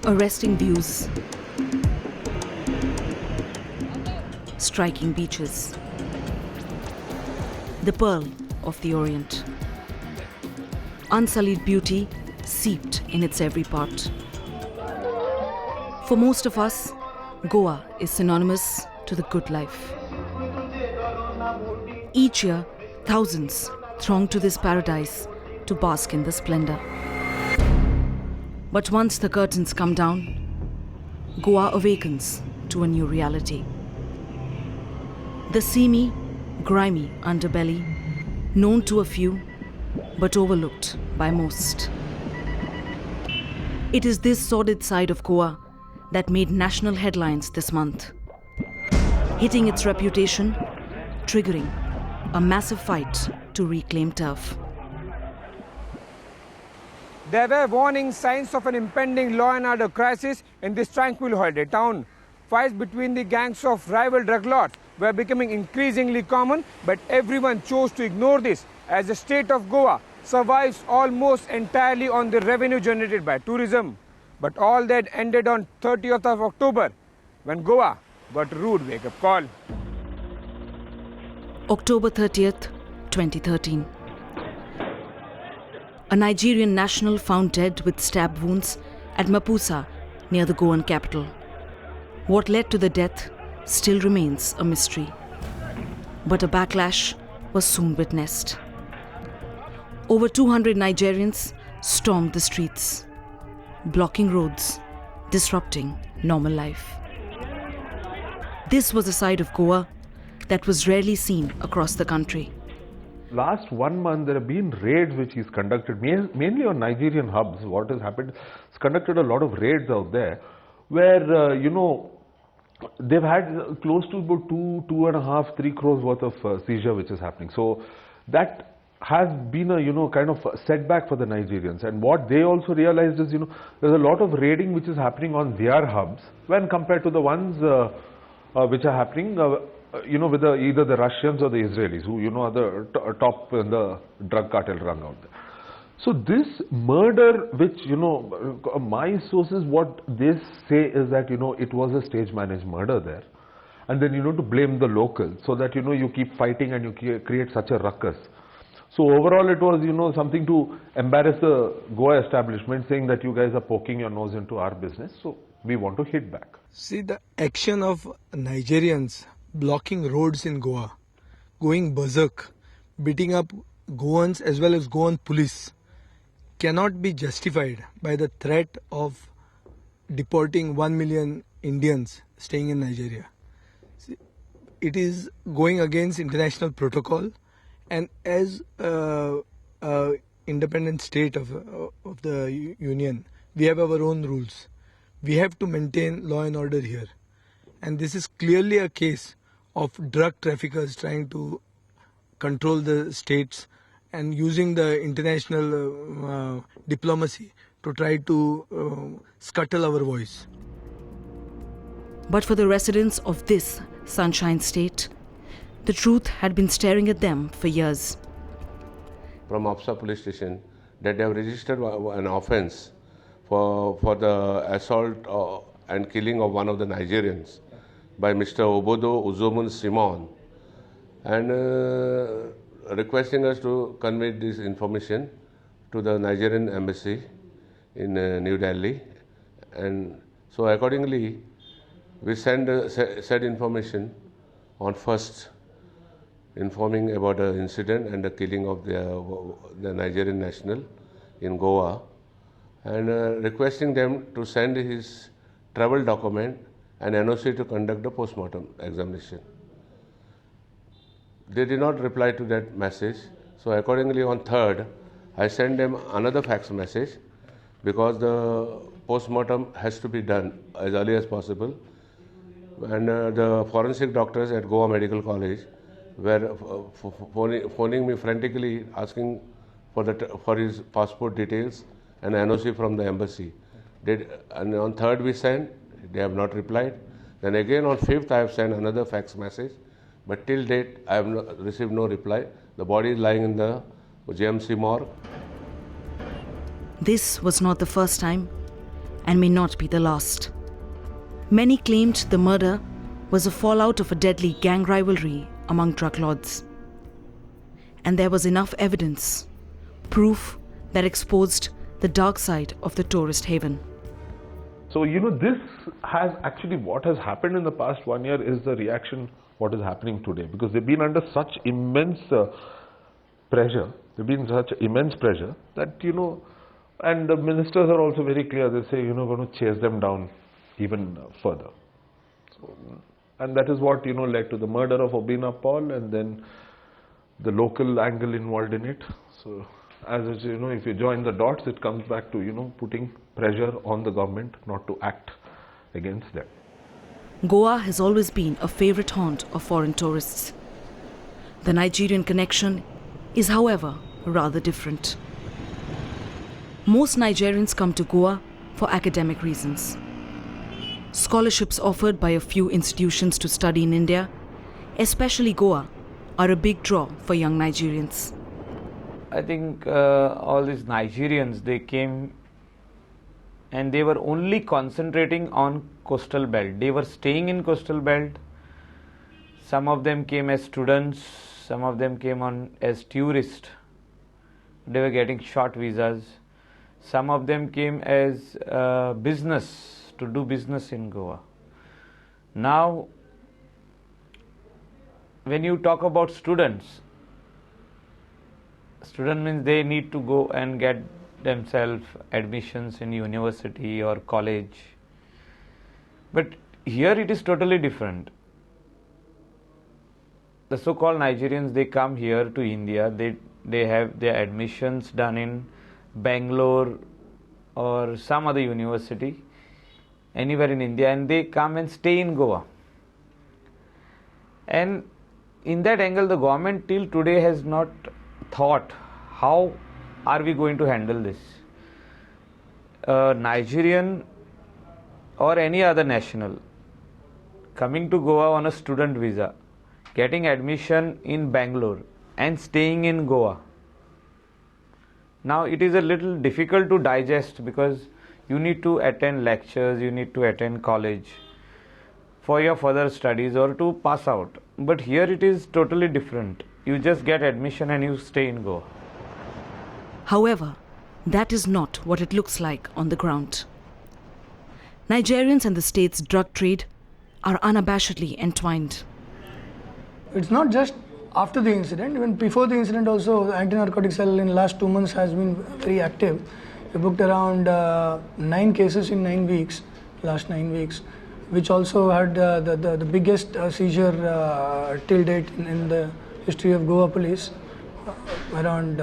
Arresting views, striking beaches, the pearl of the Orient. Unsullied beauty seeped in its every part. For most of us, Goa is synonymous to the good life. Each year, thousands throng to this paradise to bask in the splendor. But once the curtains come down, Goa awakens to a new reality. The seamy, grimy underbelly, known to a few, but overlooked by most. It is this sordid side of Goa that made national headlines this month, hitting its reputation, triggering a massive fight to reclaim turf. There were warning signs of an impending law and order crisis in this tranquil holiday town. Fights between the gangs of rival drug lords were becoming increasingly common, but everyone chose to ignore this as the state of Goa survives almost entirely on the revenue generated by tourism. But all that ended on 30th of October when Goa got a rude wake-up call. October 30th, 2013. A Nigerian national found dead with stab wounds at Mapusa, near the Goan capital. What led to the death still remains a mystery. But a backlash was soon witnessed. Over 200 Nigerians stormed the streets, blocking roads, disrupting normal life. This was a side of Goa that was rarely seen across the country. Last 1 month, there have been raids which he's conducted, mainly on Nigerian hubs. What has happened, he's conducted a lot of raids out there where, they've had close to about 2.5, 3 crores worth of seizure which is happening. So that has been a, kind of a setback for the Nigerians. And what they also realized is, there's a lot of raiding which is happening on their hubs when compared to the ones which are happening with either the Russians or the Israelis, who are the top in the drug cartel rung out there. So this murder, which my sources, what they say is that it was a stage managed murder there, and then to blame the locals, so that you keep fighting and you create such a ruckus. So overall, it was something to embarrass the Goa establishment, saying that you guys are poking your nose into our business, so we want to hit back. See, the action of Nigerians blocking roads in Goa, going berserk, beating up Goans as well as Goan police, cannot be justified by the threat of deporting 1 million Indians staying in Nigeria. See, it is going against international protocol, and as independent state of the union, we have our own rules. We have to maintain law and order here. And this is clearly a case of drug traffickers trying to control the states and using the international diplomacy to try to scuttle our voice. But for the residents of this sunshine state, the truth had been staring at them for years. From Apsa police station, that they have registered an offence for the assault and killing of one of the Nigerians by Mr. Obodo Uzomun Simon, and requesting us to convey this information to the Nigerian embassy in New Delhi. And so accordingly, we send said information on 1st, informing about the incident and the killing of the Nigerian national in Goa, and requesting them to send his travel document and NOC to conduct the post-mortem examination. They did not reply to that message. So accordingly, on 3rd, I sent them another fax message, because the post-mortem has to be done as early as possible. And the forensic doctors at Goa Medical College were phoning me frantically, asking for his passport details and NOC from the embassy. And on 3rd we sent, they have not replied. Then again on 5th I have sent another fax message, but till date I have received no reply. The body is lying in the JMC morgue. This was not the first time and may not be the last. Many claimed the murder was a fallout of a deadly gang rivalry among drug lords. And there was enough evidence, proof that exposed the dark side of the tourist haven. So, this has actually, what has happened in the past 1 year is the reaction what is happening today, because they've been under such immense pressure. They've been such immense pressure that, and the ministers are also very clear. They say, going to chase them down even further. So, and that is what, led to the murder of Obina Paul and then the local angle involved in it. So, as if you join the dots, it comes back to, putting pressure on the government not to act against them. Goa has always been a favorite haunt of foreign tourists. The Nigerian connection is, however, rather different. Most Nigerians come to Goa for academic reasons. Scholarships offered by a few institutions to study in India, especially Goa, are a big draw for young Nigerians. I think all these Nigerians, they came and they were only concentrating on coastal belt. They were staying in coastal belt. Some of them came as students, some of them came on as tourists. They were getting short visas. Some of them came as business, to do business in Goa. Now, when you talk about student means they need to go and get themselves admissions in university or college. But here it is totally different. The so-called Nigerians, they come here to India, they have their admissions done in Bangalore or some other university, anywhere in India, and they come and stay in Goa. And in that angle, the government till today has not thought how are we going to handle this. Nigerian or any other national coming to Goa on a student visa, getting admission in Bangalore and staying in Goa. Now it is a little difficult to digest because you need to attend lectures, you need to attend college for your further studies or to pass out. But here it is totally different. You just get admission and you stay in Goa. However, that is not what it looks like on the ground. Nigerians and the state's drug trade are unabashedly entwined. It's not just after the incident, even before the incident also, the anti-narcotic cell in the last 2 months has been very active. We booked around 9 cases in 9 weeks, last 9 weeks, which also had the biggest seizure till date in the history of Goa police. Around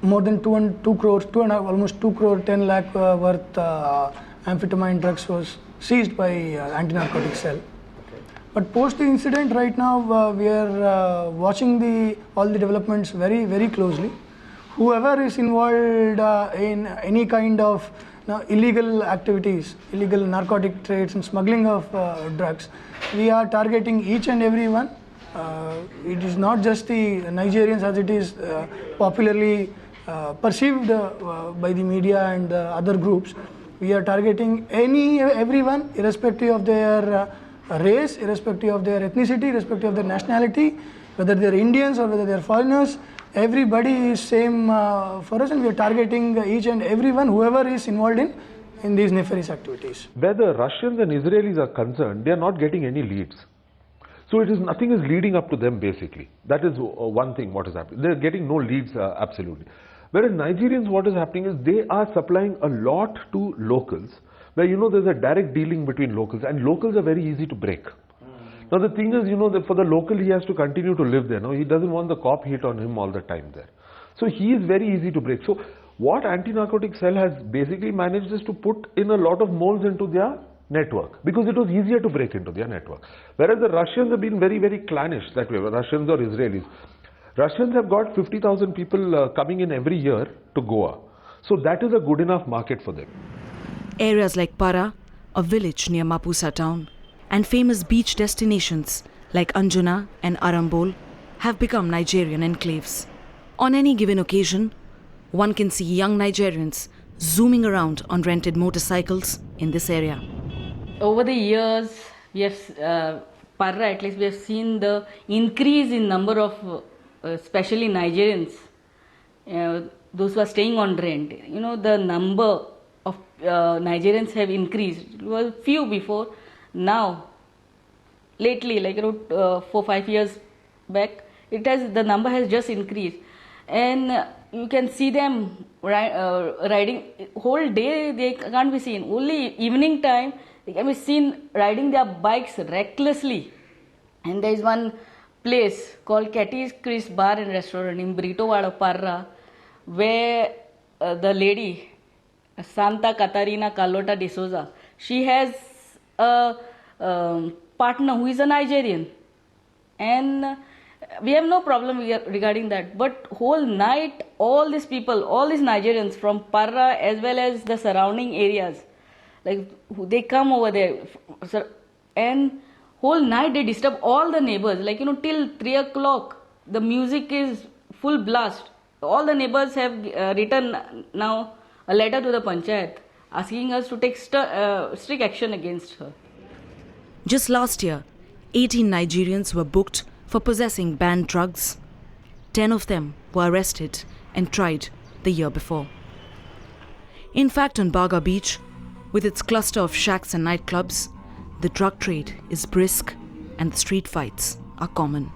more than 2 crores, almost 2 crore 10 lakh worth amphetamine drugs was seized by anti-narcotic cell. But post the incident, right now we are watching all the developments very, very closely. Whoever is involved in any kind of illegal activities, illegal narcotic trades and smuggling of drugs, we are targeting each and every one. It is not just the Nigerians as it is popularly perceived by the media and other groups. We are targeting everyone, irrespective of their race, irrespective of their ethnicity, irrespective of their nationality, whether they are Indians or whether they are foreigners. Everybody is same for us, and we are targeting each and everyone, whoever is involved in these nefarious activities. Where the Russians and Israelis are concerned, they are not getting any leads. So nothing is leading up to them basically. That is one thing what is happening. They are getting no leads absolutely. Whereas Nigerians, what is happening is they are supplying a lot to locals, where there's a direct dealing between locals, and locals are very easy to break. Now the thing is, that for the local he has to continue to live there. No, he doesn't want the cop hit on him all the time there. So he is very easy to break. So what anti-narcotic cell has basically managed is to put in a lot of moles into their network, because it was easier to break into their network. Whereas the Russians have been very, very clannish that way, Russians or Israelis. Russians have got 50,000 people coming in every year to Goa. So that is a good enough market for them. Areas like Para, a village near Mapusa town, and famous beach destinations like Anjuna and Arambol have become Nigerian enclaves. On any given occasion, one can see young Nigerians zooming around on rented motorcycles in this area. Over the years, we have, Parra at least, we have seen the increase in number of, especially Nigerians, those who are staying on rent. You know, the number of Nigerians have increased. It was few before. Now, lately, like 4-5 years back, the number has just increased, and you can see them riding whole day. They can't be seen. Only evening time they can be seen riding their bikes recklessly. And there is one place called Catty's Chris Bar and Restaurant in Britowada, Parra, where the lady Santa Catarina Carlota de Souza, she has a partner who is a Nigerian, and we have no problem regarding that. But whole night, all these people, all these Nigerians from Parra as well as the surrounding areas, like they come over there, and whole night they disturb all the neighbors. Like till 3 o'clock, the music is full blast. All the neighbors have written now a letter to the panchayat asking us to take strict action against her. Just last year, 18 Nigerians were booked for possessing banned drugs. 10 of them were arrested and tried the year before. In fact, on Baga Beach, with its cluster of shacks and nightclubs, the drug trade is brisk and the street fights are common.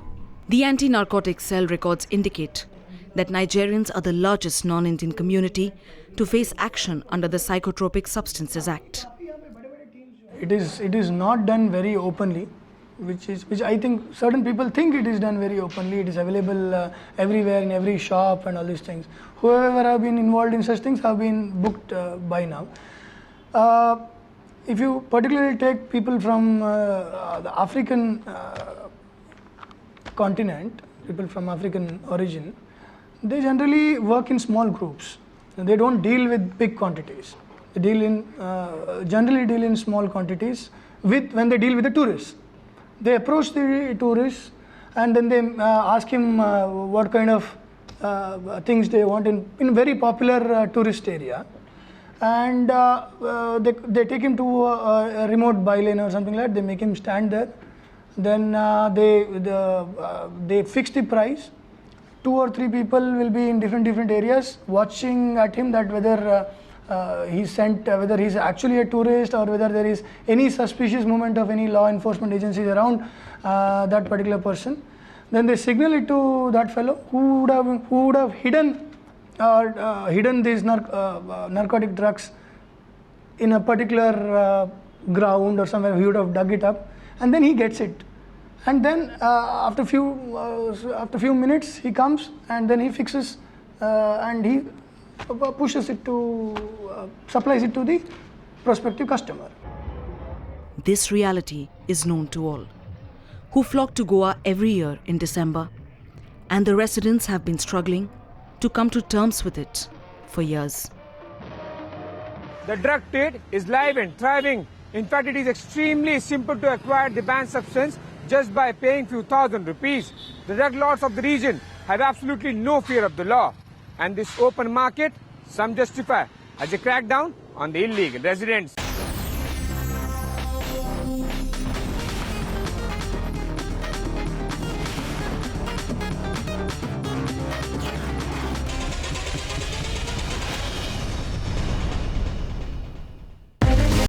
The anti-narcotics cell records indicate that Nigerians are the largest non-Indian community to face action under the Psychotropic Substances Act. It is not done very openly, which I think certain people think it is done very openly. It is available everywhere in every shop and all these things. Whoever have been involved in such things have been booked by now. If you particularly take people from the African continent, people from African origin, they generally work in small groups. They don't deal with big quantities. They generally deal in small quantities when they deal with the tourists. They approach the tourists and then they ask him what kind of things they want in a very popular tourist area, and they take him to a remote bylane or something like that. They make him stand there. Then they fix the price. 2 or 3 people will be in different areas watching at him, that whether whether he's actually a tourist or whether there is any suspicious movement of any law enforcement agencies around that particular person. Then they signal it to that fellow who would have hidden these narcotic drugs in a particular ground or somewhere. He would have dug it up, and then he gets it. And then after few minutes he comes and then he fixes and he pushes it to supplies it to the prospective customer. This reality is known to all, who flock to Goa every year in December, and the residents have been struggling to come to terms with it for years. The drug trade is live and thriving. In fact, it is extremely simple to acquire the banned substance just by paying few thousand rupees. The drug lords of the region have absolutely no fear of the law. And this open market, some justify as a crackdown on the illegal residents.